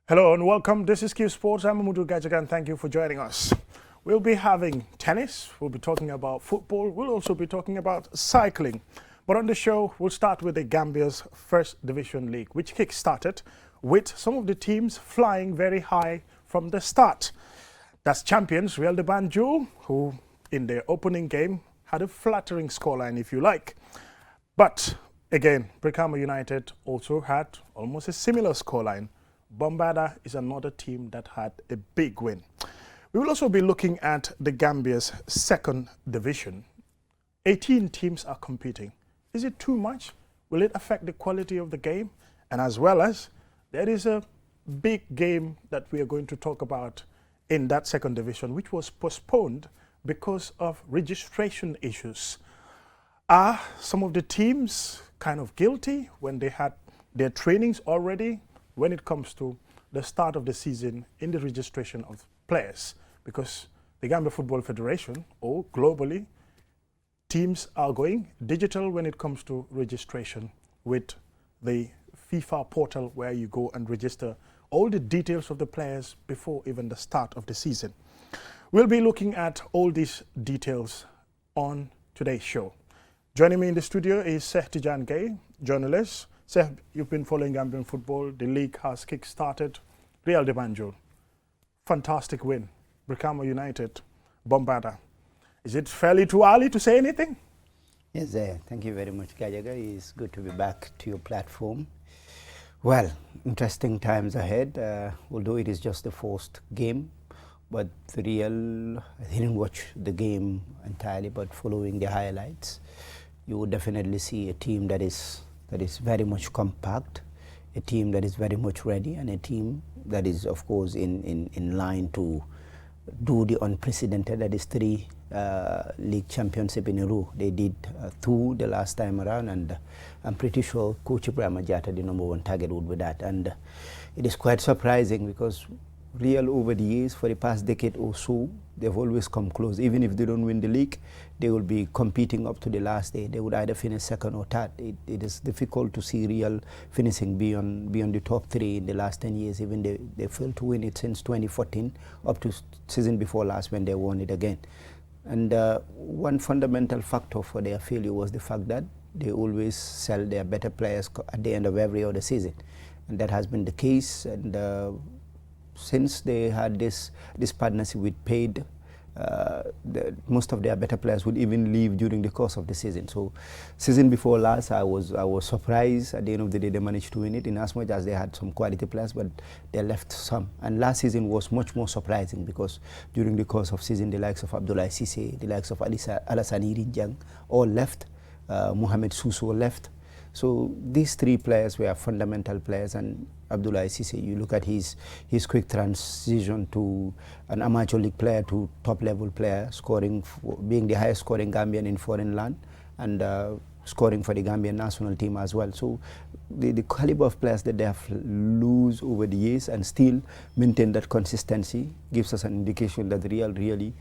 Hello and welcome. This is Qsports. I'm Amudu Gajagan. Thank you for joining us. We'll be having tennis. We'll be talking about football. We'll also be talking about cycling. But on the show, we'll start with the Gambia's First Division League, which kick-started with some of the teams flying very high from the start. That's champions Real de Banjul, who in their opening game had a flattering scoreline, if you like. But again, Brikama United also had almost a similar scoreline. Bombada is another team that had a big win. We will also be looking at the Gambia's second division. 18 teams are competing. Is it too much? Will it affect the quality of the game? And as well as, there is a big game that we are going to talk about in that second division, which was postponed because of registration issues. Are some of the teams kind of guilty when they had their trainings already when it comes to the start of the season in the registration of players? Because the Gambia Football Federation, or globally, teams are going digital when it comes to registration with the FIFA portal, where you go and register all the details of the players before even the start of the season. We'll be looking at all these details on today's show. Joining me in the studio is Seh Tijan Gay, journalist. Seh, you've been following Gambian football. The league has kick-started. Real de Banjul, fantastic win. Brikama United, Bombada. Is it fairly too early to say anything? Yes, thank you very much, Gajaga. It's good to be back to your platform. Well, interesting times ahead, although it is just the first game, but the Real, I didn't watch the game entirely, but following the highlights, you would definitely see a team that is very much compact, a team that is very much ready, and a team that is, of course, in line to do the unprecedented, that is 3 league championship in a row. They did 2 the last time around, and I'm pretty sure Coach Ibrahim Jata, the #1 target, would be that. And it is quite surprising because Real, over the years, for the past decade or so, they've always come close. Even if they don't win the league, they will be competing up to the last day. They would either finish second or third. It is difficult to see Real finishing beyond the top 3 in the last 10 years. Even they failed to win it since 2014, up to season before last when they won it again. And one fundamental factor for their failure was the fact that they always sell their better players at the end of every other season. And that has been the case. And since they had this partnership with Paid, most of their better players would even leave during the course of the season. So season before last, I was surprised. At the end of the day, they managed to win it in as much as they had some quality players, but they left some. And last season was much more surprising because during the course of season, the likes of Abdoulaye Cissé, the likes of Alassane Irinjang all left. Mohamed Suso left. So these 3 players were fundamental players, and Abdoulaye Cissé, you look at his quick transition to an amateur league player to top-level player, being the highest scoring Gambian in foreign land, and scoring for the Gambian national team as well. So the caliber of players that they have lose over the years and still maintain that consistency gives us an indication that Real really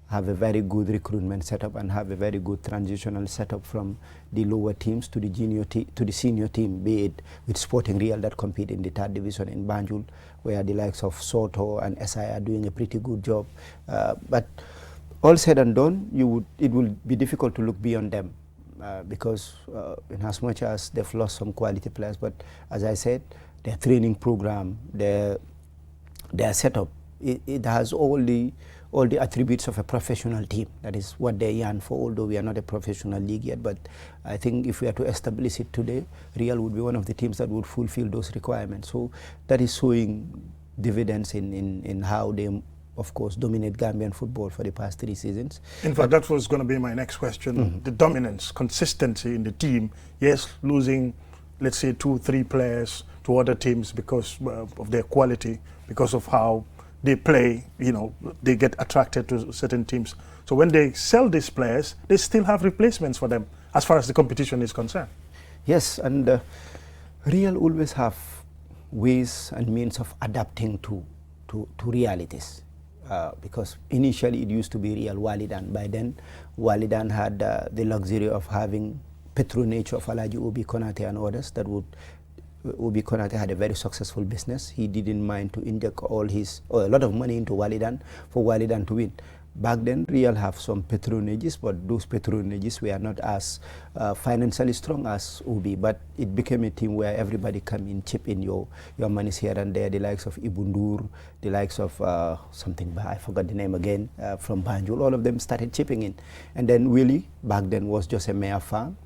have a very good recruitment setup and have a very good transitional setup from the lower teams to the senior team, be it with Sporting Real that compete in the 3rd division in Banjul, where the likes of Soto and SI are doing a pretty good job. But all said and done, it will be difficult to look beyond them because in as much as they've lost some quality players, but as I said, their training program, their setup, it has all the attributes of a professional team. That is what they yearn for, although we are not a professional league yet. But I think if we are to establish it today, Real would be one of the teams that would fulfill those requirements. So that is showing dividends in how they, of course, dominate Gambian football for the past 3 seasons. In fact, that was going to be my next question. The dominance, consistency in the team. Yes, losing, let's say, 2-3 players to other teams because of their quality, because of how they play, they get attracted to certain teams. So when they sell these players, they still have replacements for them as far as the competition is concerned. Yes, and Real always have ways and means of adapting to realities. Because initially it used to be Real Walidan. By then, Walidan had the luxury of having patronage of Alaji Obi Konate and others that would Obi Konate had a very successful business. He didn't mind to inject a lot of money into Walidan for Walidan to win. Back then, Real have some patronages, but those patronages were not as financially strong as Ubi. But it became a team where everybody come in, chip in your monies here and there. The likes of Ibundur, the likes of I forgot the name again, from Banjul. All of them started chipping in. And then Willie, back then was just a mere fan,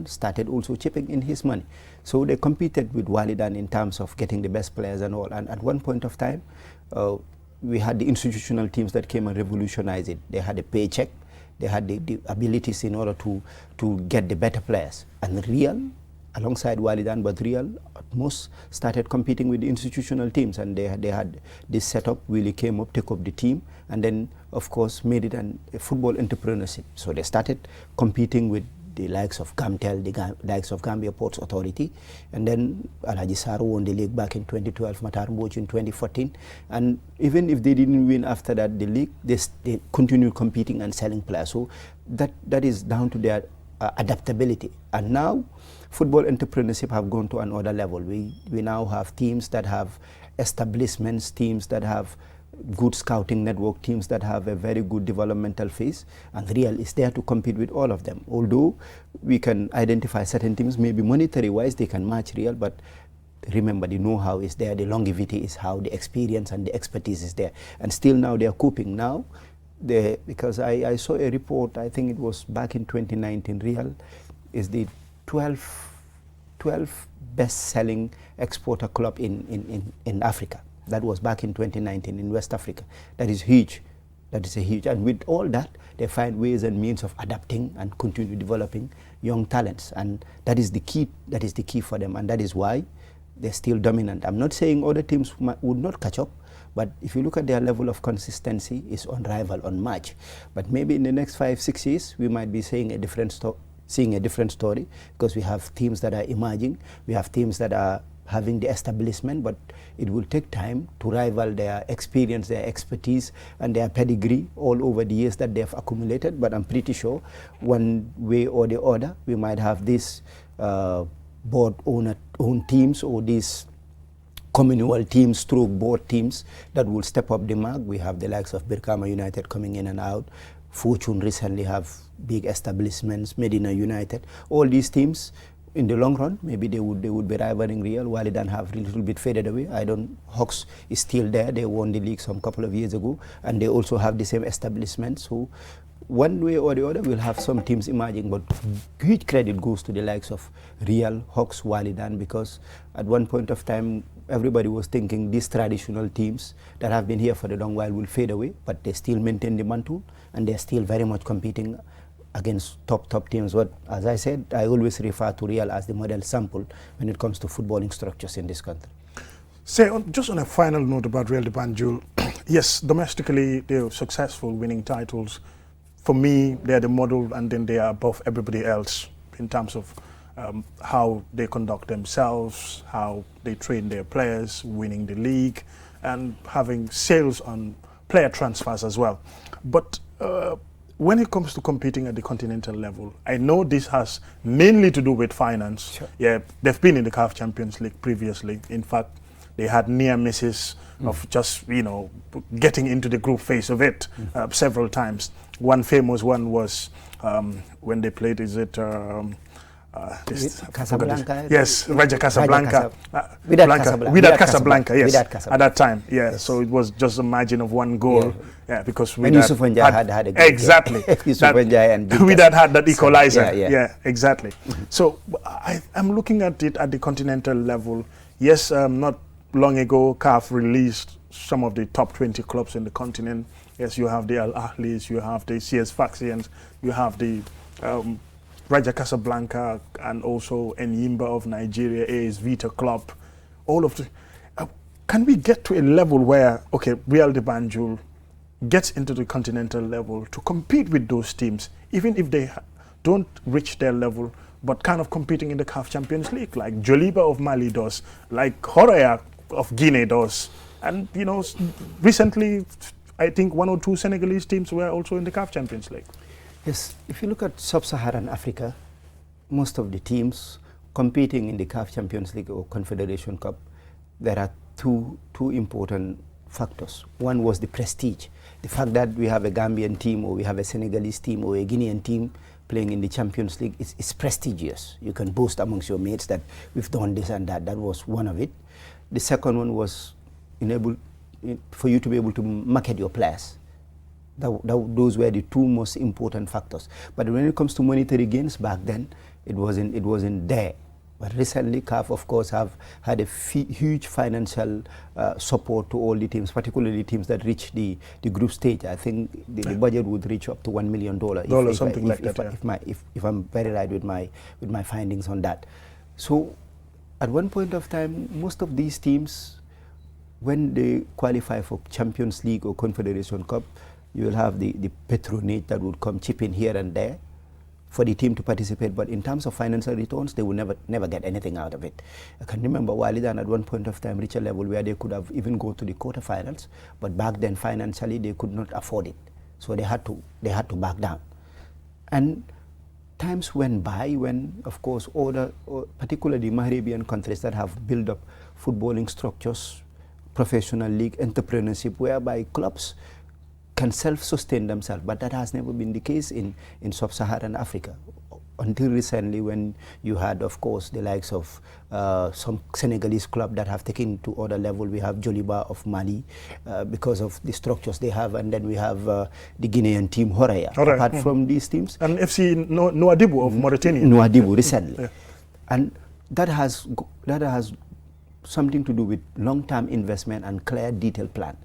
started also chipping in his money. So they competed with Walidan in terms of getting the best players and all. And at one point of time, we had the institutional teams that came and revolutionized it. They had a paycheck, they had the abilities in order to get the better players. And Real, alongside Walidan, but Real at most started competing with the institutional teams, and they had this setup. Really came up, took up the team, and then of course made it a football entrepreneurship. So they started competing with the likes of Gamtel, the likes of Gambia Ports Authority, and then Alhaji Saro won the league back in 2012, Matar Mboj in 2014, and even if they didn't win after that the league, they continued competing and selling players. So that is down to their adaptability. And now football entrepreneurship have gone to another level. We now have teams that have establishments, teams that have good scouting network, teams that have a very good developmental phase, and Real is there to compete with all of them. Although we can identify certain teams, maybe monetary wise they can match Real, but remember the know-how is there, the longevity is how, the experience and the expertise is there, and still now they are coping now. Because I saw a report, I think it was back in 2019, Real is the 12th best-selling exporter club in Africa. That was back in 2019 in West Africa. That is huge. That is a huge. And with all that, they find ways and means of adapting and continue developing young talents. And that is the key. That is the key for them. And that is why they're still dominant. I'm not saying other teams would not catch up, but if you look at their level of consistency, it's unrivaled, unmatched. But maybe in the next 5-6 years, we might be saying a different story, because we have teams that are emerging. We have teams that are having the establishment, but it will take time to rival their experience, their expertise, and their pedigree all over the years that they have accumulated. But I'm pretty sure one way or the other, we might have these board own teams, or these communal teams, stroke board teams that will step up the mark. We have the likes of Birkama United coming in and out. Fortune recently have big establishments, Medina United. All these teams, in the long run, maybe they would be rivaling Real. Walidan have a little bit faded away. Hawks is still there. They won the league some couple of years ago, and they also have the same establishment. So one way or the other, we'll have some teams emerging, but huge credit goes to the likes of Real, Hawks, Walidan, because at one point of time, everybody was thinking these traditional teams that have been here for a long while will fade away, but they still maintain the mantle, and they're still very much competing against top teams. But as I said, I always refer to Real as the model sample when it comes to footballing structures in this country. Just on a final note about Real de Banjul, yes, domestically they're successful, winning titles. For me, they're the model, and then they are above everybody else in terms of how they conduct themselves, how they train their players, winning the league, and having sales on player transfers as well. But when it comes to competing at the continental level, I know this has mainly to do with finance. Sure. Yeah, they've been in the CAF Champions League previously. In fact, they had near misses of just, getting into the group phase of it several times. One famous one was when they played, Casablanca? Yes, Raja Casablanca. Without Casablanca, yes. At that time, yeah. Yes. So it was just a margin of 1 goal. Yeah, because Yusuf Njai had a good exactly. Yusuf Njai and Without had that equalizer. Yeah, exactly. So I'm looking at it at the continental level. Yes, not long ago, CAF released some of the top 20 clubs in the continent. Yes, you have the Al Ahlis, you have the CS Faxians, you have the Raja Casablanca, and also Enyimba of Nigeria, AS Vita Club. All of the. Can we get to a level where, Real de Banjul gets into the continental level to compete with those teams, even if they don't reach their level, but kind of competing in the CAF Champions League, like Joliba of Mali does, like Horaya of Guinea does, and recently, I think 1 or 2 Senegalese teams were also in the CAF Champions League. Yes, if you look at sub-Saharan Africa, most of the teams competing in the CAF Champions League or Confederation Cup, there are two important factors. One was the prestige. The fact that we have a Gambian team or we have a Senegalese team or a Guinean team playing in the Champions League is prestigious. You can boast amongst your mates that we've done this and that. That was one of it. The second one was for you to be able to market your players. Those were the two most important factors. But when it comes to monetary gains, back then it wasn't there. But recently, CAF, of course, have had a huge financial support to all the teams, particularly teams that reach the group stage. I think the budget would reach up to $1 million. If I'm very right with my findings on that. So, at one point of time, most of these teams, when they qualify for Champions League or Confederation Cup, you will have the patronage that would come chip in here and there for the team to participate, but in terms of financial returns, they will never get anything out of it. I can remember Walidan at one point of time reached a level where they could have even go to the quarterfinals, but back then financially they could not afford it, so they had to back down. And times went by when, of course, particularly Maghrebian countries that have built up footballing structures, professional league, entrepreneurship, whereby clubs can self-sustain themselves, but that has never been the case in sub-Saharan Africa until recently, when you had, of course, the likes of some Senegalese club that have taken to other level. We have Joliba of Mali because of the structures they have, and then we have the Guinean team Horea. Apart from these teams, and FC Nouadhibou of Mauritania. Nouadhibou recently, yeah. And that has something to do with long-term investment and clear, detailed plan.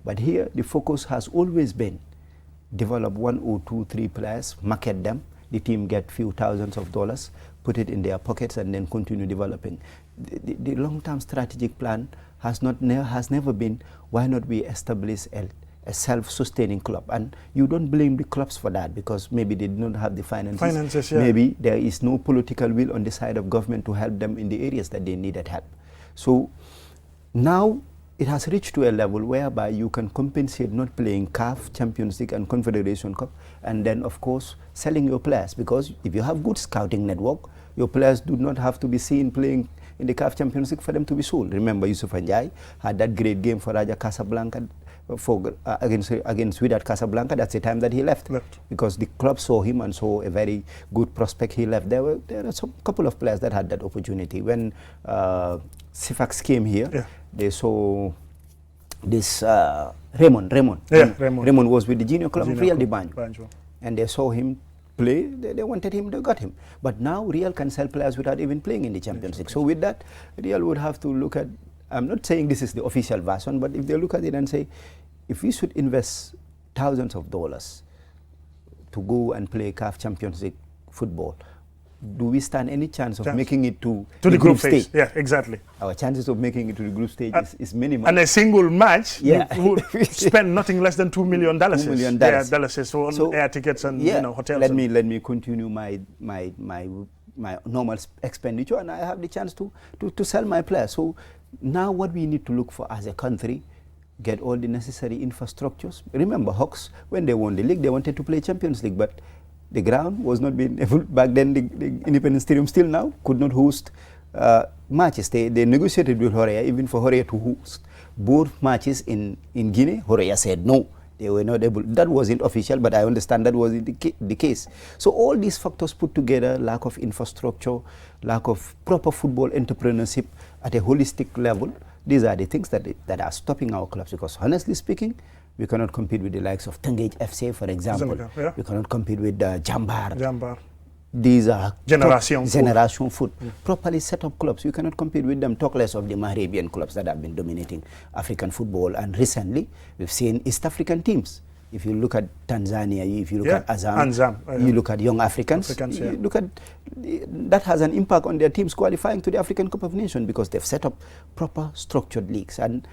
But here, the focus has always been develop 1 or 2, 3 players, market them, the team get few thousands of dollars, put it in their pockets, and then continue developing. The long-term strategic plan has never been, why not we establish a self-sustaining club? And you don't blame the clubs for that, because maybe they do not have the finances. Yeah. Maybe there is no political will on the side of government to help them in the areas that they needed help. So now it has reached to a level whereby you can compensate not playing CAF, Champions League and Confederation Cup, and then of course selling your players, because if you have good scouting network, your players do not have to be seen playing in the CAF Champions League for them to be sold. Remember, Yusuf Njai had that great game for Raja Casablanca against Wydad Casablanca. That's the time that he left. Because the club saw him and saw a very good prospect. He left. There are some couple of players that had that opportunity. When Sifax came here, they saw this Raymond. Raymond was with the junior club of Real de Banjo. And they saw him play, they wanted him, they got him. But now Real can sell players without even playing in the Champions League. So with that, Real would have to look at, I'm not saying this is the official version, but if they look at it and say, if we should invest thousands of dollars to go and play CAF Champions League football, do we stand any chance of making it to the group stage? Yeah, exactly. Our chances of making it to the group stage is minimal. And a single match, you would spend nothing less than $2 million. $2 million. Yeah, dollars. So air tickets and hotels. Let me continue my normal expenditure, and I have the chance to sell my players. So now what we need to look for as a country, get all the necessary infrastructures. Remember, Hawks, when they won the league, they wanted to play Champions League, but the ground was not being able. Back then, the Independence Stadium still now could not host matches. They negotiated with Horea, even for Horea to host both matches in Guinea. Horea said no. They were not able. That wasn't official, but I understand that was the case. So all these factors put together, lack of infrastructure, lack of proper football entrepreneurship at a holistic level, these are the things that are stopping our clubs. Because honestly speaking, we cannot compete with the likes of Tengage FC, for example. We cannot compete with Jambar. These are generation foot. Properly set up clubs. You cannot compete with them, talk less of the Maghrebian clubs that have been dominating African football. And recently, we've seen East African teams. If you look at Tanzania, if you look at Azam, you look at Young Africans, you look at, that has an impact on their teams qualifying to the African Cup of Nations, because they've set up proper structured leagues. And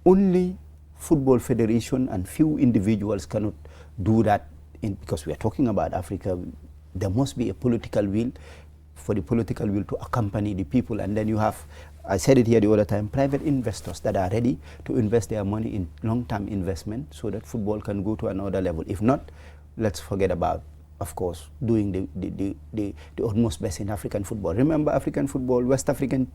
only Football Federation and few individuals cannot do that, because we are talking about Africa. There must be a political will, for the political will to accompany the people. And then you have, I said it here the other time, private investors that are ready to invest their money in long-term investment so that football can go to another level. If not, let's forget about of course, doing the utmost best in African football. Remember, African football, West African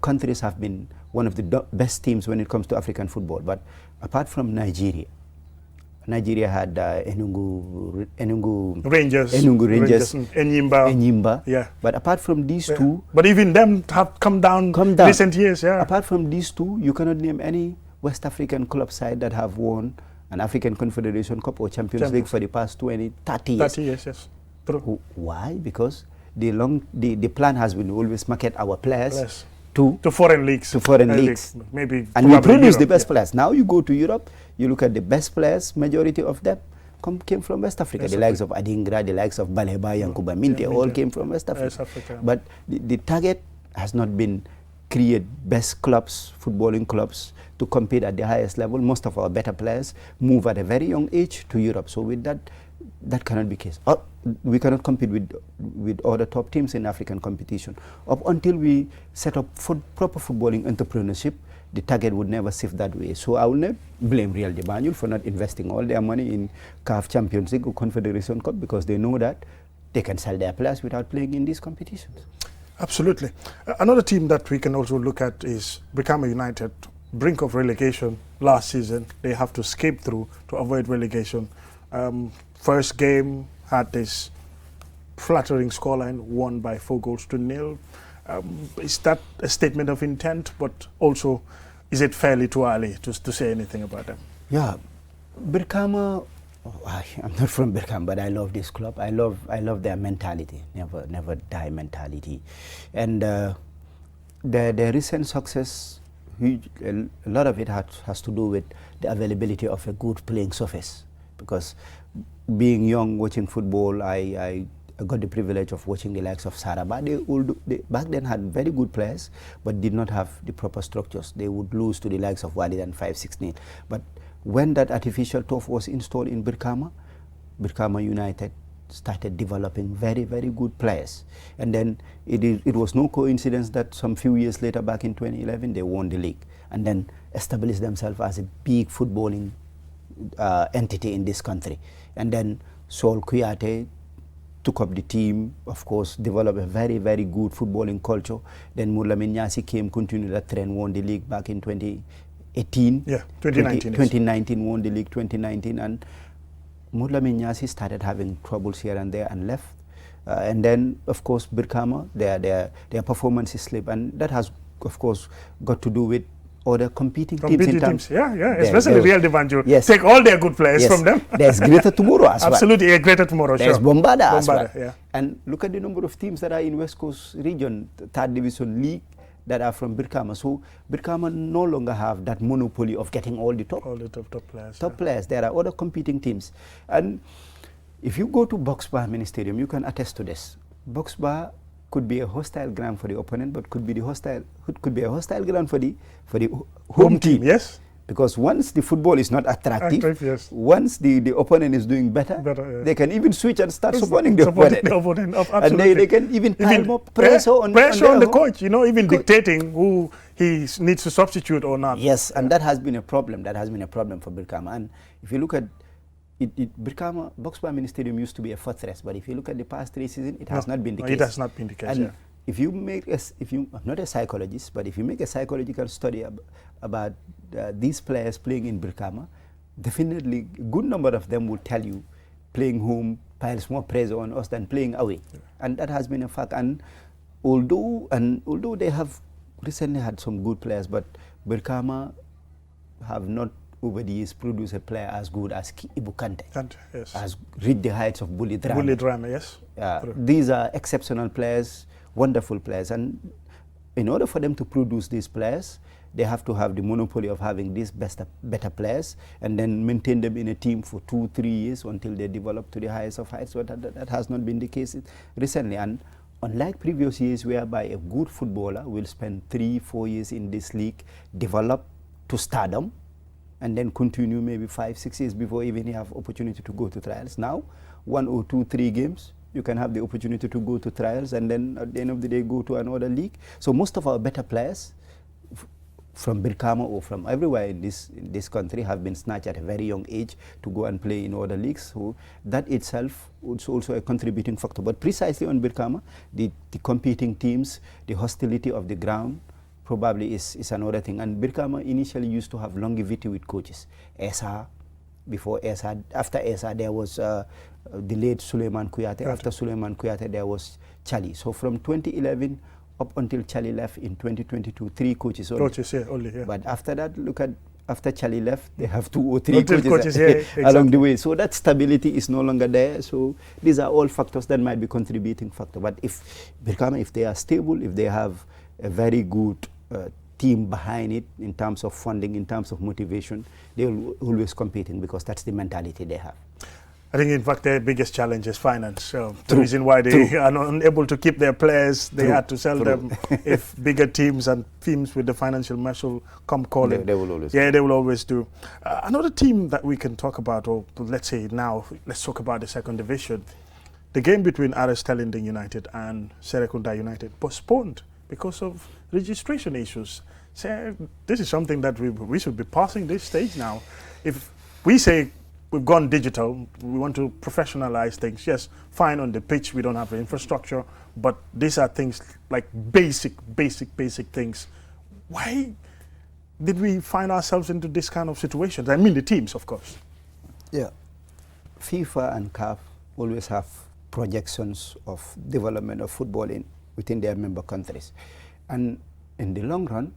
countries have been one of the best teams when it comes to African football. But apart from Nigeria, Nigeria had Enugu Rangers, Enyimba. Yeah. But apart from these two, but even them have come down recent years. Yeah. Apart from these two, you cannot name any West African club side that have won an African Confederation Cup or Champions League for the past 20, 30 years. 30 years, yes. True. Why? Because the plan has been always market our players to foreign leagues. Maybe. And we produce the best players. Now you go to Europe, you look at the best players, majority of them came from West Africa. The likes of Adingra, the likes of Baleba, Yankuba Minte, all came from West Africa. But the target has not been create best clubs, footballing clubs, to compete at the highest level. Most of our better players move at a very young age to Europe. So with that cannot be the case. We cannot compete with other top teams in African competition. Up until we set up proper footballing entrepreneurship, the target would never shift that way. So I will not blame Real de Banjul for not investing all their money in CAF Champions League or Confederation Cup, because they know that they can sell their players without playing in these competitions. Absolutely. Another team that we can also look at is Brikama United, brink of relegation last season. They have to escape through to avoid relegation. First game had this flattering scoreline, won by 4-0. Is that a statement of intent, but also is it fairly too early to say anything about them? Yeah, Brikama, I'm not from Brikama, but I love this club. I love their mentality, never die mentality. And their recent success, a lot of it has to do with the availability of a good playing surface. Because being young, watching football, I got the privilege of watching the likes of Saraba. They back then had very good players, but did not have the proper structures. They would lose to the likes of Wadi and 5-6-0. But when that artificial turf was installed in Brikama, Brikama United started developing very, very good players. And then it was no coincidence that some few years later, back in 2011, they won the league and then established themselves as a big footballing entity in this country. And then Saul Kuyate took up the team, of course, developed a very, very good footballing culture. Then Moulamin Nyasi came, continued that trend, won the league back in 2018. Yeah, 2019. 2019, won the league 2019. And Moulamin Nyasi started having troubles here and there and left. And then, of course, Brikama, their performance is slipped. And that has, of course, got to do with other competing teams. Yeah, especially Real de Banjul. Yes. Take all their good players from them. There's greater tomorrow as well. Absolutely, greater tomorrow, There's sure. Bombada as well. Yeah. And look at the number of teams that are in West Coast region, third division league, that are from Brikama. So Brikama no longer have that monopoly of getting all the top players. Top players. There are other competing teams. And if you go to Boxbar Mini Stadium, you can attest to this. Boxbar could be a hostile ground for the opponent, but could be a hostile ground for the home team. Yes. Because once the football is not attractive, yes. Once the opponent is doing better, they can even switch and start supporting the opponent. And they can even pile more pressure on the coach, even dictating who he needs to substitute or not. Yes, and that has been a problem. That has been a problem for Brikama. And if you look at Brikama, Boxbar Mini Stadium used to be a fortress, but if you look at the past 3 seasons, it has not been the case. It has not been the case, and if you make I'm not a psychologist, but if you make a psychological study about these players playing in Brikama, definitely a good number of them will tell you playing home piles more pressure on us than playing away. Yeah. And that has been a fact. And although they have recently had some good players, but Brikama have not over the years produced a player as good as Ibu Kante, yes. Has reached the heights of Bully Drama. Bully Drama, yes. These are exceptional players, wonderful players, and in order for them to produce these players, they have to have the monopoly of having these better players and then maintain them in a team for 2-3 years until they develop to the highest of heights. So that has not been the case recently. And unlike previous years whereby a good footballer will spend 3-4 years in this league, develop to stardom, and then continue maybe 5-6 years before even you have opportunity to go to trials. Now, 1 or 2-3 games, you can have the opportunity to go to trials and then at the end of the day go to another league. So most of our better players from Birkama or from everywhere in this country have been snatched at a very young age to go and play in other leagues. So that itself is also a contributing factor. But precisely on Birkama, the competing teams, the hostility of the ground probably is another thing. And Birkama initially used to have longevity with coaches. Esa, before Esa, after Esa there was the late Suleiman Kuyate. After Suleiman Kuyate there was Chali. So from 2011 up until Charlie left in 2022, 3 coaches only. Coaches, yeah, only, yeah. But after that, look at, after Charlie left, they have 2 or 3 coaches yeah, exactly. along the way. So that stability is no longer there. So these are all factors that might be contributing factor. But if Birkama, if they are stable, if they have a very good team behind it in terms of funding, in terms of motivation, they will always compete in, because that's the mentality they have. I think, in fact, their biggest challenge is finance. So the reason why they are not unable to keep their players, they had to sell them. If bigger teams and teams with the financial muscle come calling, they will always. Yeah, they will always do. Another team that we can talk about, or let's say now, let's talk about the second division. The game between RS Telinding United and Serekunda United postponed because of registration issues. So this is something that we should be passing this stage now. If we say we've gone digital, we want to professionalize things. Yes, fine, on the pitch we don't have the infrastructure, but these are things like basic things. Why did we find ourselves into this kind of situations? I mean the teams, of course. Yeah. FIFA and CAF always have projections of development of football within their member countries. And in the long run,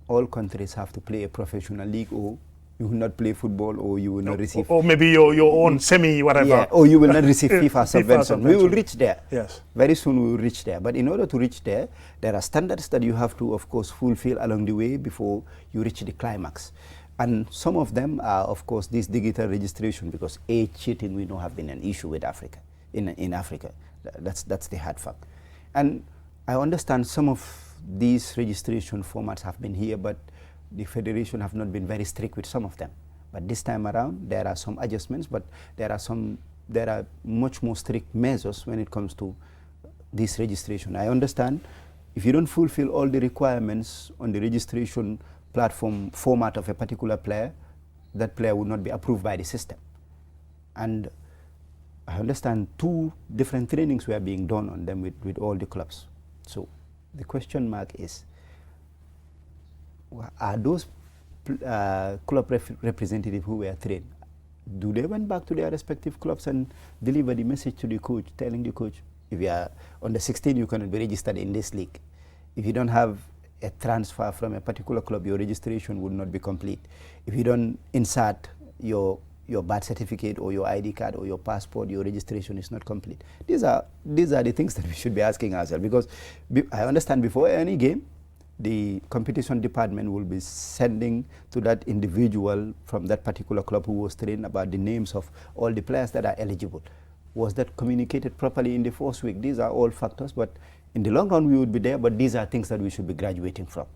all countries have to play a professional league, or you will not play football, or you will not receive... Or maybe your own semi-whatever. Yeah, or you will not receive FIFA subvention. We will reach there. Yes. Very soon we will reach there. But in order to reach there, there are standards that you have to, of course, fulfill along the way before you reach the climax. And some of them are, of course, this digital registration, because age cheating, we know, have been an issue with Africa, in Africa. That's the hard fact. And I understand some of these registration formats have been here, but the federation have not been very strict with some of them. But this time around, there are some adjustments, but there are much more strict measures when it comes to this registration. I understand if you don't fulfill all the requirements on the registration platform format of a particular player, that player will not be approved by the system. And I understand 2 different trainings were being done on them with all the clubs. So the question mark is, are those club representatives who were trained, do they went back to their respective clubs and deliver the message to the coach, telling the coach, if you are under 16, you cannot be registered in this league. If you don't have a transfer from a particular club, your registration would not be complete. If you don't insert your birth certificate or your ID card or your passport, your registration is not complete. These are the things that we should be asking ourselves, because I understand before any game, the competition department will be sending to that individual from that particular club who was trained about the names of all the players that are eligible. Was that communicated properly in the first week? These are all factors, but in the long run we would be there, but these are things that we should be graduating from.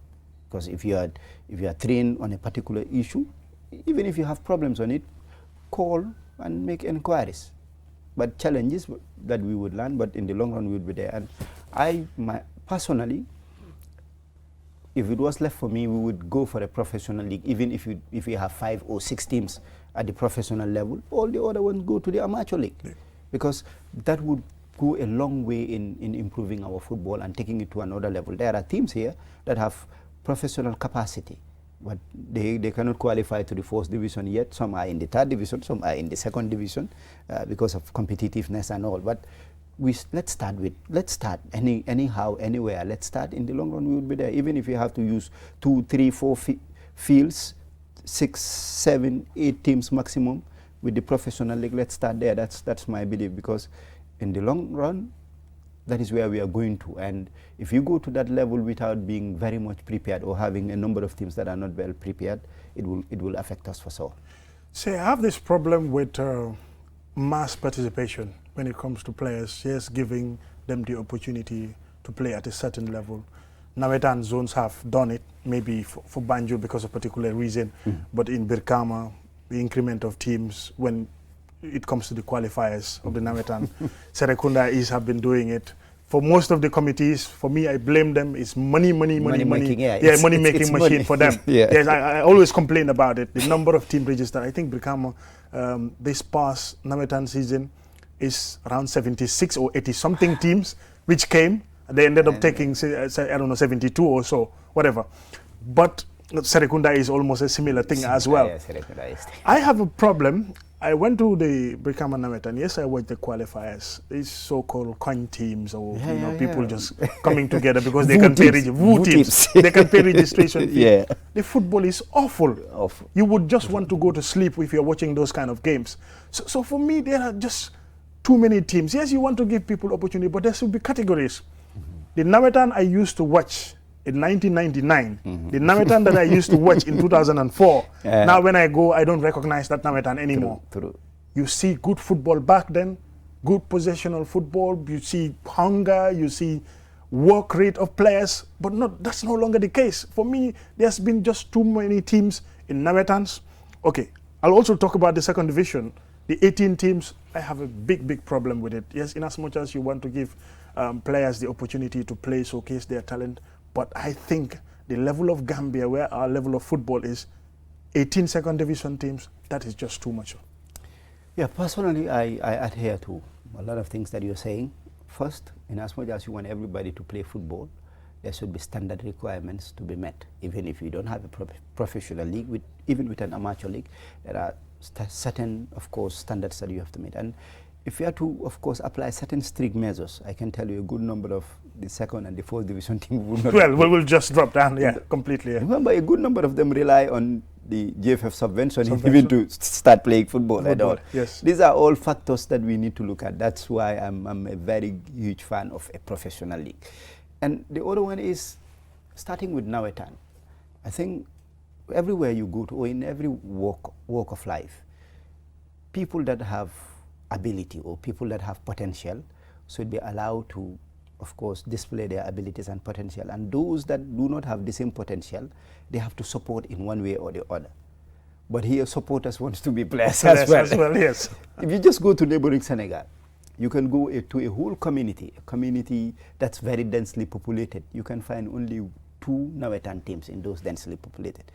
Because if you are trained on a particular issue, even if you have problems on it, call and make inquiries. But challenges that we would learn, but in the long run we would be there. And personally, if it was left for me, we would go for a professional league, even if you have 5 or 6 teams at the professional level. All the other ones go to the amateur league, because that would go a long way in improving our football and taking it to another level. There are teams here that have professional capacity, but they cannot qualify to the 4th division yet. Some are in the 3rd division, some are in the 2nd division because of competitiveness and all. But let's start anyhow, anywhere. Let's start. In the long run, we will be there. Even if you have to use 2, 3, 4 fields, 6, 7, 8 teams maximum with the professional league, let's start there. That's my belief, because in the long run, that is where we are going to. And if you go to that level without being very much prepared, or having a number of teams that are not well prepared, it will affect us for sure. See, I have this problem with mass participation when it comes to players. Yes, giving them the opportunity to play at a certain level. Nawetan zones have done it, maybe for Banjul because of particular reason, but in Birkama, the increment of teams when it comes to the qualifiers of the Nawetan, Serekunda have been doing it. for most of the committees, for me, I blame them. It's money. Making, yeah. Yeah, money-making machine money. for them. Yeah. Yes, I always complain about it. The number of team registered. I think Brikama, this past Nametan season is around 76 or 80 something teams which came. They ended up taking, say, I don't know, 72 or so, whatever. But Serekunda is almost a similar thing as well. Yeah, Serekunda is. I have a problem. I went to the Brikama Nametan. Yes, I watched the qualifiers. These so-called coin teams, or people just coming together because they can pay teams. They can pay registration fee. Yeah. The football is awful. You would just want to go to sleep if you're watching those kind of games. So for me, there are just too many teams. Yes, you want to give people opportunity, but there should be categories. The Nametan I used to watch in 1999, the Nametan that I used to watch in 2004, now when I go, I don't recognize that Nametan anymore. True. You see good football back then, good possessional football, you see hunger, you see work rate of players, but that's no longer the case. For me, there's been just too many teams in Nametans. Okay, I'll also talk about the second division. The 18 teams, I have a big problem with it. Yes, in as much as you want to give players the opportunity to play, showcase their talent, but I think the level of Gambia, where our level of football is, 18 second division teams, that is just too much. Yeah, personally, I adhere to a lot of things that you're saying. First, in as much as you want everybody to play football, there should be standard requirements to be met. Even if you don't have a professional league, even with an amateur league, there are certain, of course, standards that you have to meet. And if you have to, of course, apply certain strict measures, I can tell you a good number of the second and the fourth division team will not. Well, we will just drop down, completely. Yeah. Remember, a good number of them rely on the GFF subvention. Even to start playing football at all. Yes. These are all factors that we need to look at. That's why I'm a very huge fan of a professional league. And the other one is starting with Nawetan. I think everywhere you go to, or in every walk of life, people that have ability or people that have potential should be allowed to, of course, display their abilities and potential. And those that do not have the same potential, they have to support in one way or the other. But here, supporters want to be players as well. Yes. If you just go to neighboring Senegal, you can go to a whole community, a community that's very densely populated. You can find only 2 Nawetan teams in those densely populated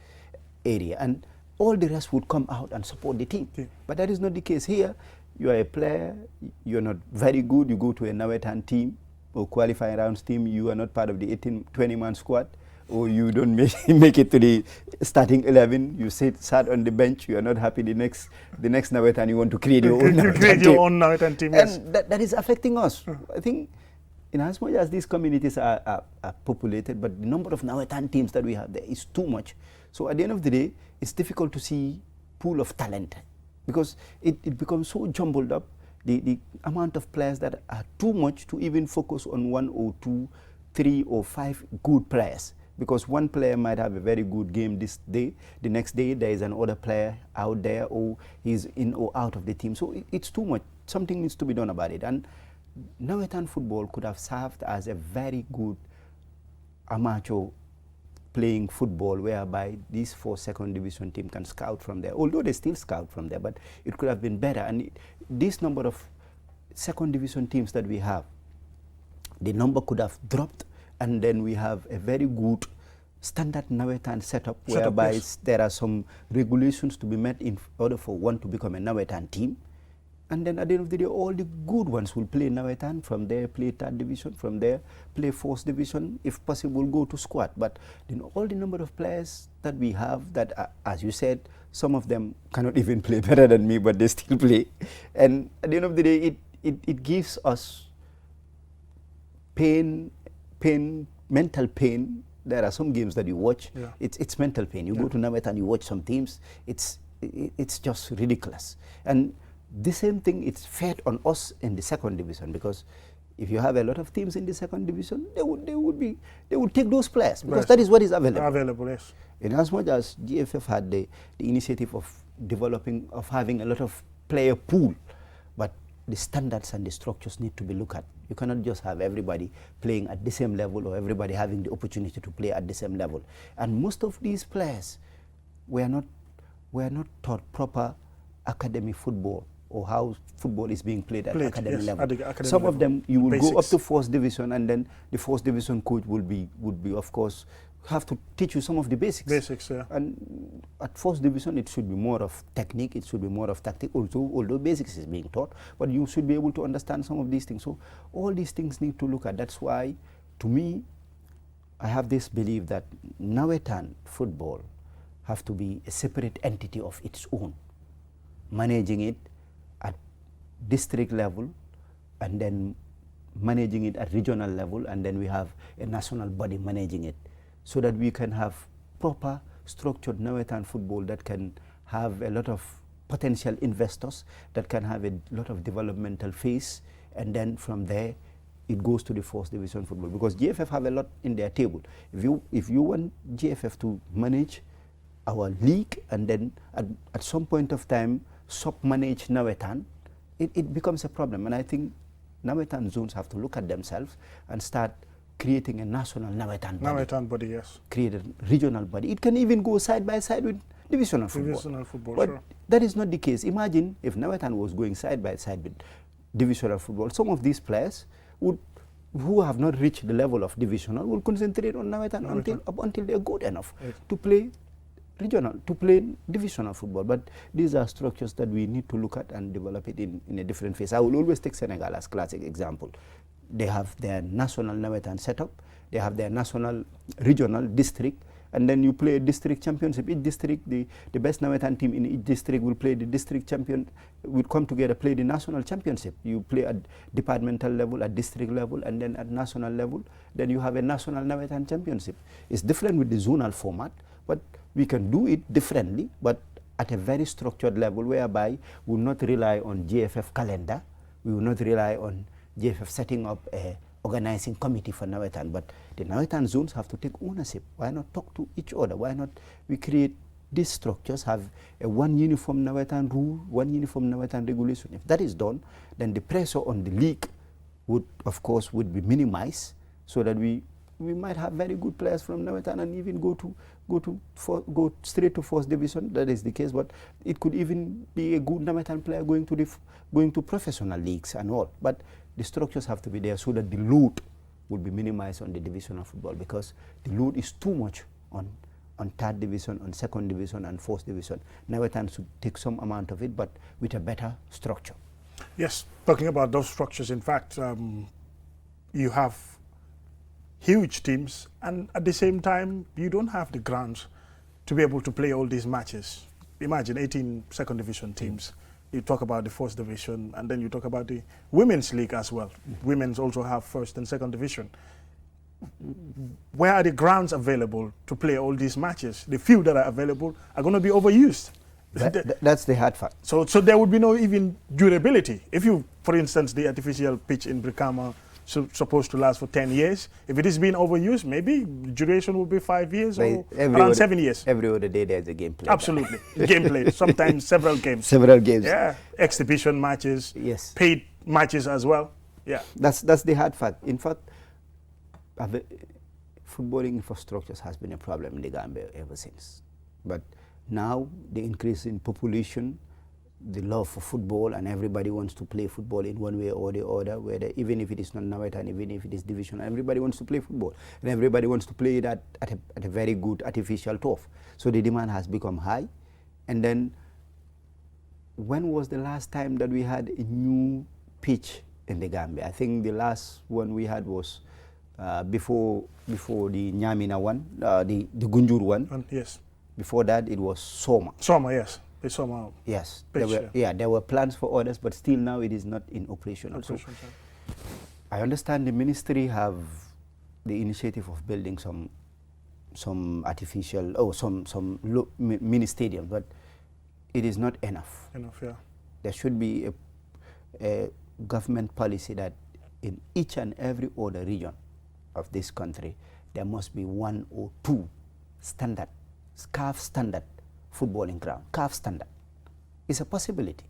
area, and all the rest would come out and support the team. Okay. But that is not the case here. You are a player, you're not very good, you go to a Nawetan team or qualifying rounds team, you are not part of the 20-man squad, or you don't make it to the starting 11, you sat on the bench, you are not happy the next Nawetan, you want to create your own Nawetan team. Yes. And that is affecting us. I think in as much as these communities are populated, but the number of Nawetan teams that we have there is too much. So at the end of the day, it's difficult to see pool of talent because it becomes so jumbled up. The amount of players that are too much to even focus on 1 or 2, 3 or 5 good players. Because one player might have a very good game this day, the next day there is another player out there, or he's in or out of the team. So it's too much. Something needs to be done about it. And Nawetan football could have served as a very good amateur playing football, whereby these 4 second division teams can scout from there, although they still scout from there, but it could have been better. And this number of second division teams that we have, the number could have dropped, and then we have a very good standard Nawetan setup whereby there are some regulations to be met in order for one to become a Nawetan team. And then at the end of the day, all the good ones will play Nawetan, from there play 3rd division, from there play 4th division, if possible go to squad. But all the number of players that we have that, as you said, some of them cannot even play better than me, but they still play. And at the end of the day, it gives us mental pain. There are some games that you watch, it's mental pain. You go to Nawetan, you watch some teams, it's just ridiculous. And the same thing, it's fed on us in the 2nd division, because if you have a lot of teams in the 2nd division, they would take those players, because that is what is available. Yes. In as much as GFF had the initiative of having a lot of player pool, but the standards and the structures need to be looked at. You cannot just have everybody playing at the same level, or everybody having the opportunity to play at the same level. And most of these players were not taught proper academy football or how football is being played at academy yes, level. at the academy Some level. of them you will go up Basics. to first division, and then the first division coach would be of course have to teach you some of the basics. Basics, yeah. And at first division, it should be more of technique, it should be more of tactic, although basics is being taught, but you should be able to understand some of these things. So all these things need to look at. That's why, to me, I have this belief that Nawetan football have to be a separate entity of its own, managing it at district level, and then managing it at regional level, and then we have a national body managing it, so that we can have proper structured Nawetan football that can have a lot of potential investors, that can have a lot of developmental phase, and then from there it goes to the first division football, because GFF have a lot in their table. If you want GFF to manage our league and then at some point of time sub-manage Nawetan, it becomes a problem. And I think Nawetan zones have to look at themselves and start creating a national Nawetan body. Nawetan body, yes. Create a regional body. It can even go side by side with divisional football. Divisional football, but sure. that is not the case. Imagine if Nawetan was going side by side with divisional football. Some of these players who have not reached the level of divisional will concentrate on Nawetan until they're good enough to play regional, to play divisional football. But these are structures that we need to look at and develop it in a different phase. I will always take Senegal as classic example. They have their national Nawetan setup, they have their national regional district, and then you play a district championship. Each district, the best Nawetan team in each district will play the district champion, will come together, play the national championship. You play at departmental level, at district level, and then at national level. Then you have a national Nawetan championship. It's different with the zonal format, but we can do it differently, but at a very structured level, whereby we will not rely on GFF calendar, we will not rely on GFF setting up a organizing committee for Nawetan, but the Nawetan zones have to take ownership. Why not talk to each other? Why not we create these structures, have a one uniform Nawetan rule, one uniform Nawetan regulation? If that is done, then the pressure on the league would, of course, would be minimized, so that we might have very good players from Nawetan and even go straight to first division. That is the case, but it could even be a good Nawetan player going to professional leagues and all. But the structures have to be there so that the load will be minimized on the divisional football, because the load is too much on third division, on second division, and fourth division. Nawetan should take some amount of it, but with a better structure. Yes, talking about those structures, in fact, you have huge teams, and at the same time, you don't have the grounds to be able to play all these matches. Imagine 18 second division teams. You talk about the first division, and then you talk about the women's league as well. Women's also have first and second division. Where are the grounds available to play all these matches? The few that are available are going to be overused. That's the hard fact. So there would be no even durability. If you, for instance, the artificial pitch in Brikama supposed to last for 10 years. If it is being overused, maybe duration will be 5 years or around 7 years. Every other day there's a gameplay. Absolutely. Gameplay. Sometimes several games. Several games. Yeah. Exhibition matches. Yes. Paid matches as well. Yeah. That's the hard fact. In fact, footballing infrastructures has been a problem in the Gambia ever since. But now the increase in population, the love for football, and everybody wants to play football in one way or the other, whether even if it is not Nawetan, even if it is divisional, everybody wants to play football, and everybody wants to play it at a very good artificial turf. So the demand has become high. And then, when was the last time that we had a new pitch in the Gambia? I think the last one we had was before the Nyamina one, the Gunjur one. Yes. Before that, it was Soma. Soma, yes. Yes, pitch, there were plans for others, but still now it is not in operation. So I understand the ministry have the initiative of building some artificial, some mini stadiums, but it is not enough. Yeah. There should be a government policy that in each and every other region of this country, there must be 1 or 2 standard, CAF standard footballing ground. CAF standard. It's a possibility.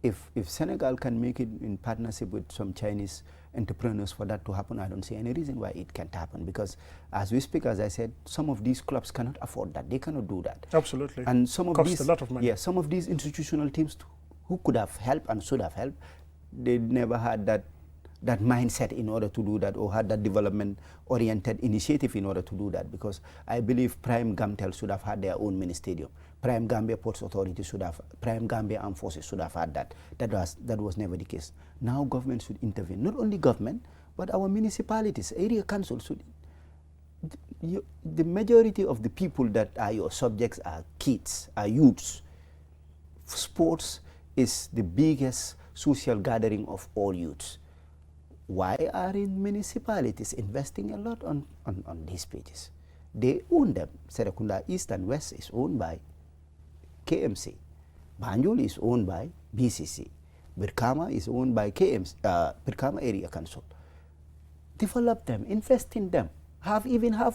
If Senegal can make it in partnership with some Chinese entrepreneurs for that to happen, I don't see any reason why it can't happen, because as we speak, as I said, some of these clubs cannot afford that. They cannot do that. Absolutely. And some of costs a lot of money. Yeah, some of these institutional teams who could have helped and should have helped, they never had that mindset in order to do that, or had that development-oriented initiative in order to do that, because I believe Prime Gamtel should have had their own mini stadium. Prime Gambia Ports Authority should have, Prime Gambia Armed Forces should have had that. That was never the case. Now government should intervene. Not only government, but our municipalities, area councils should. The majority of the people that are your subjects are kids, are youths. Sports is the biggest social gathering of all youths. Why are in municipalities investing a lot on these pages? They own them. Serekunda East and West is owned by KMC. Banjul is owned by BCC. Birkama is owned by Birkama Area Council. Develop them, invest in them, have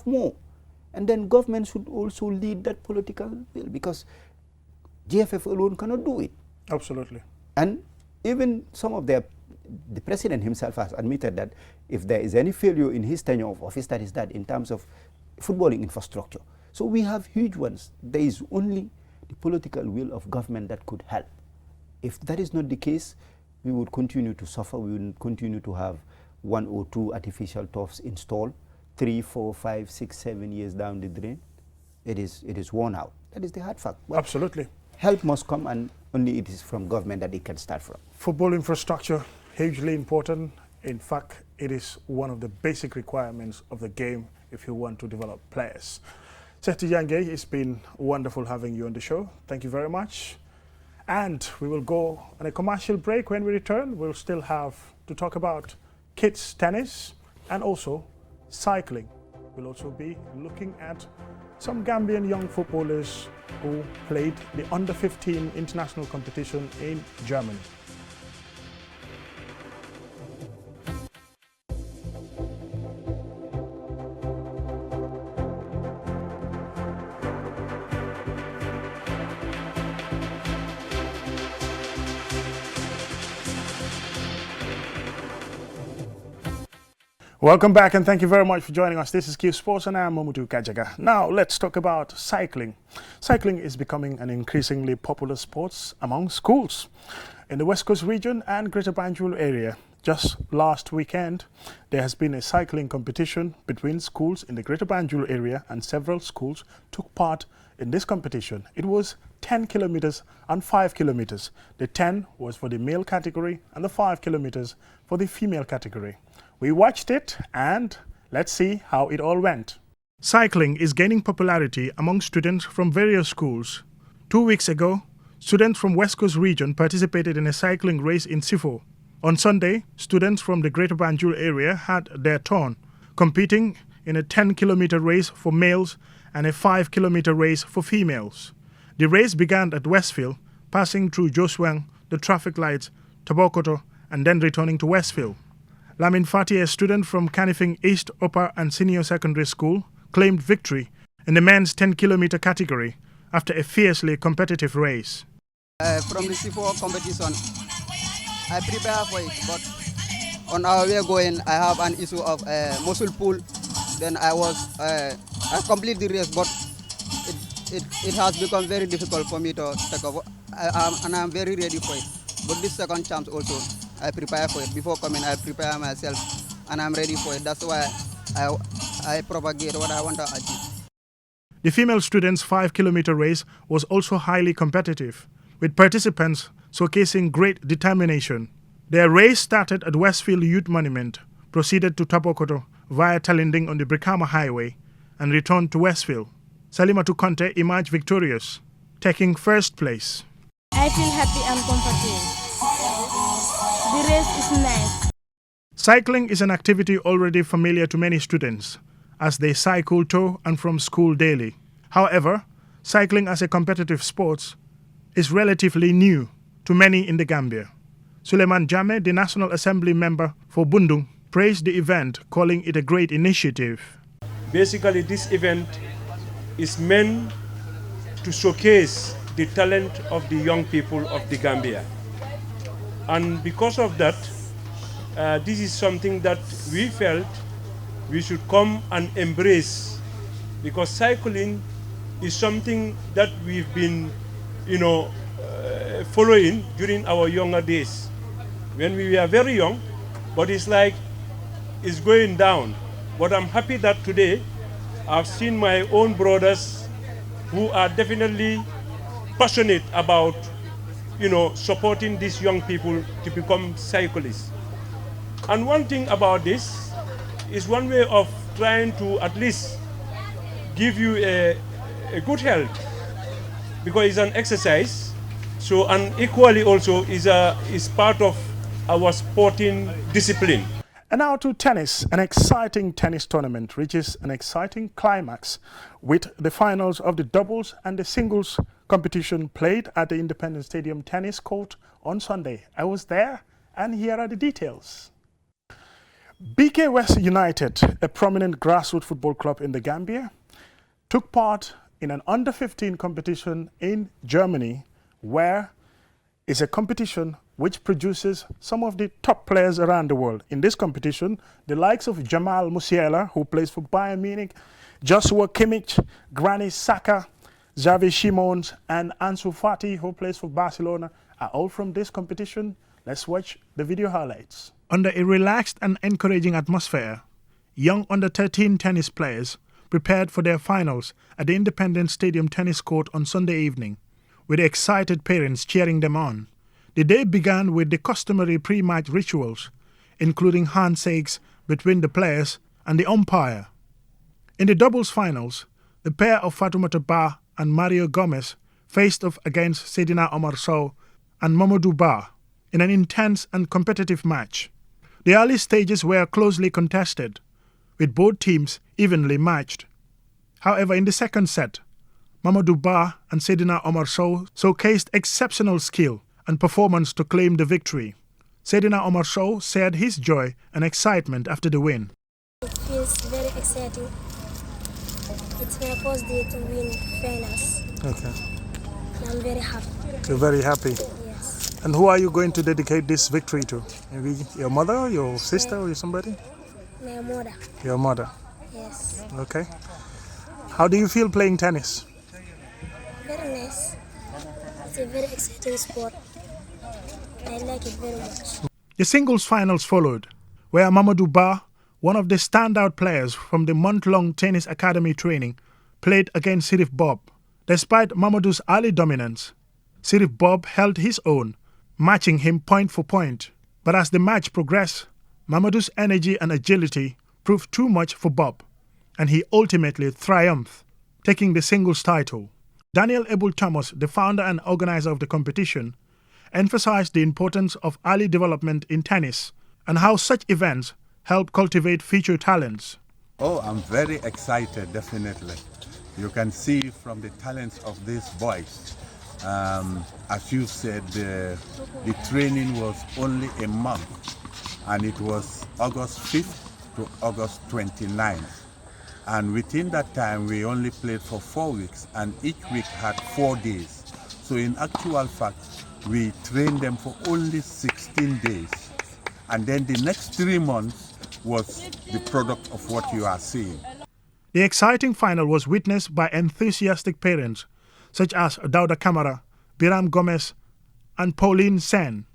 more. And then government should also lead that political will, because GFF alone cannot do it. Absolutely. And even some of the president himself has admitted that if there is any failure in his tenure of office, that is that in terms of footballing infrastructure. So we have huge ones. There is only the political will of government that could help. If that is not the case, we would continue to suffer. We would continue to have 1 or 2 artificial turfs installed 3, 4, 5, 6, 7 years down the drain. It is worn out. That is the hard fact. Well, absolutely. Help must come, and only it is from government that it can start from. Football infrastructure, hugely important. In fact, it is one of the basic requirements of the game if you want to develop players. Seti Yange, it's been wonderful having you on the show. Thank you very much. And we will go on a commercial break. When we return, we'll still have to talk about kids tennis and also cycling. We'll also be looking at some Gambian young footballers who played the under-15 international competition in Germany. Welcome back, and thank you very much for joining us. This is Qsports and I am Momutu Kajaga. Now let's talk about cycling. Cycling is becoming an increasingly popular sport among schools. In the West Coast region and Greater Banjul area, just last weekend, there has been a cycling competition between schools in the Greater Banjul area, and several schools took part in this competition. It was 10 kilometers and 5 kilometers. The 10 was for the male category and the 5 kilometers for the female category. We watched it, and let's see how it all went. Cycling is gaining popularity among students from various schools. 2 weeks ago, students from West Coast region participated in a cycling race in Sifo. On Sunday, students from the Greater Banjul area had their turn, competing in a 10-kilometer race for males and a 5-kilometer race for females. The race began at Westfield, passing through Joswang, the traffic lights, Tabokoto, and then returning to Westfield. Lamin Fati, a student from Canifing East Upper and Senior Secondary School, claimed victory in the men's 10-kilometer category after a fiercely competitive race. From the C4 competition, I prepare for it, but on our way going, I have an issue of muscle pull. Then I complete the race, but it has become very difficult for me to take over, and I'm very ready for it. But this second chance also, I prepare for it. Before coming, I prepare myself, and I'm ready for it. That's why I propagate what I want to achieve. The female students' 5-kilometer race was also highly competitive, with participants showcasing great determination. Their race started at Westfield Youth Monument, proceeded to Tabokoto via Talinding on the Brikama Highway, and returned to Westfield. Salimatu Conte emerged victorious, taking first place. I feel happy and comfortable. The race is nice. Cycling is an activity already familiar to many students, as they cycle to and from school daily. However, cycling as a competitive sport is relatively new to many in the Gambia. Suleiman Jame, the National Assembly member for Bundung, praised the event, calling it a great initiative. Basically, this event is meant to showcase the talent of the young people of the Gambia. And because of that, this is something that we felt we should come and embrace, because cycling is something that we've been, following during our younger days when we were very young, but it's like it's going down. But I'm happy that today I've seen my own brothers who are definitely passionate about, supporting these young people to become cyclists. And one thing about this is one way of trying to at least give you a good health, because it's an exercise. So, and equally also is part of our sporting discipline. And now to tennis. An exciting tennis tournament reaches an exciting climax with the finals of the doubles and the singles competition played at the Independence Stadium tennis court on Sunday. I was there, and here are the details. BK West United, a prominent grassroots football club in the Gambia, took part in an under-15 competition in Germany, where is a competition which produces some of the top players around the world. In this competition, the likes of Jamal Musiala, who plays for Bayern Munich, Joshua Kimmich, Granit Xhaka, Xavi Simons, and Ansu Fati, who plays for Barcelona, are all from this competition. Let's watch the video highlights. Under a relaxed and encouraging atmosphere, young under-13 tennis players prepared for their finals at the Independence Stadium tennis court on Sunday evening, with excited parents cheering them on. The day began with the customary pre-match rituals, including handshakes between the players and the umpire. In the doubles finals, the pair of Fatoumata Ba and Mario Gomez faced off against Seydina Omar Sow and Mamadou Ba in an intense and competitive match. The early stages were closely contested, with both teams evenly matched. However, in the second set, Mamadou Ba and Seydina Omar Sow showcased exceptional skill and performance to claim the victory. Seydina Omar Sow shared his joy and excitement after the win. It feels very exciting. It's my first day to win finals. Okay. I'm very happy. You're very happy. Yes. And who are you going to dedicate this victory to? Maybe your mother, your sister, or somebody? My mother. Your mother. Yes. Okay. How do you feel playing tennis? Very nice. It's a very exciting sport. I like it very much. The singles finals followed, where Mamadou Ba, one of the standout players from the month-long tennis academy training, played against Sirif Bob. Despite Mamadou's early dominance, Sirif Bob held his own, matching him point for point. But as the match progressed, Mamadou's energy and agility proved too much for Bob, and he ultimately triumphed, taking the singles title. Daniel Abel Thomas, the founder and organizer of the competition, emphasized the importance of early development in tennis and how such events help cultivate future talents. Oh, I'm very excited, definitely. You can see from the talents of these boys. As you said, the training was only a month, and it was August 5th to August 29th. And within that time, we only played for 4 weeks, and each week had 4 days. So in actual fact, we trained them for only 16 days. And then the next 3 months was the product of what you are seeing. The exciting final was witnessed by enthusiastic parents such as Dauda Kamara, Biram Gomez, and Pauline Sen,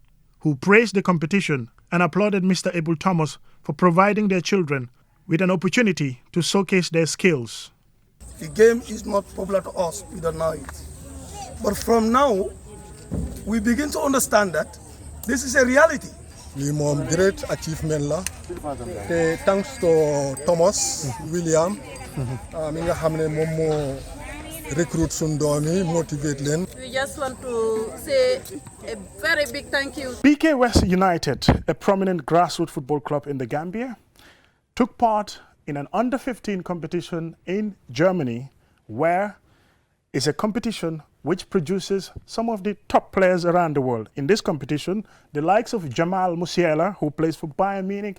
who praised the competition and applauded Mr. Abel Thomas for providing their children with an opportunity to showcase their skills. The game is not popular to us, we don't know it. But from now, we begin to understand that this is a reality. Li mom great achievement la. Thanks to Thomas William. Mi nga xamne mom mo recruit sun doomi motivate len. We just want to say a very big thank you. BK West United, a prominent grassroots football club in the Gambia, took part in an under-15 competition in Germany, where is a competition which produces some of the top players around the world. In this competition, the likes of Jamal Musiala, who plays for Bayern Munich,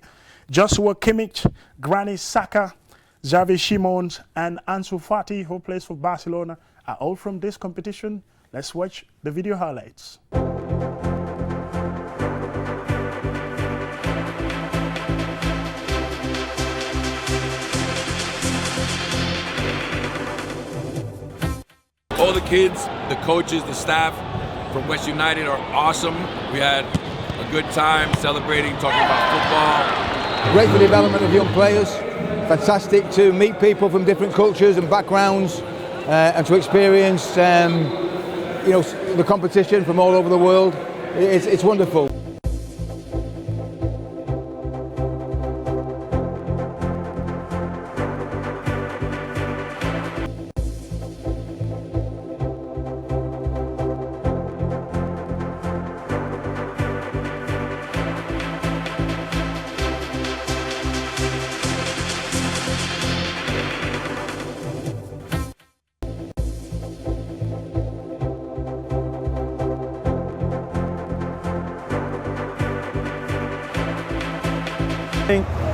Joshua Kimmich, Granit Xhaka, Xavi Simons, and Ansu Fati, who plays for Barcelona, are all from this competition. Let's watch the video highlights. All the kids, the coaches, the staff, from West United are awesome. We had a good time celebrating, talking about football. Great for the development of young players. Fantastic to meet people from different cultures and backgrounds and to experience the competition from all over the world. It's wonderful.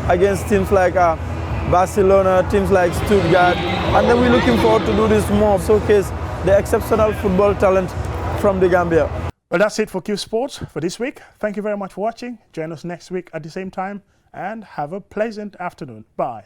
Against teams like Barcelona, teams like Stuttgart, and then we're looking forward to do this more, showcase the exceptional football talent from the Gambia. Well, that's it for Qsports for this week. Thank you very much for watching. Join us next week at the same time and have a pleasant afternoon. Bye.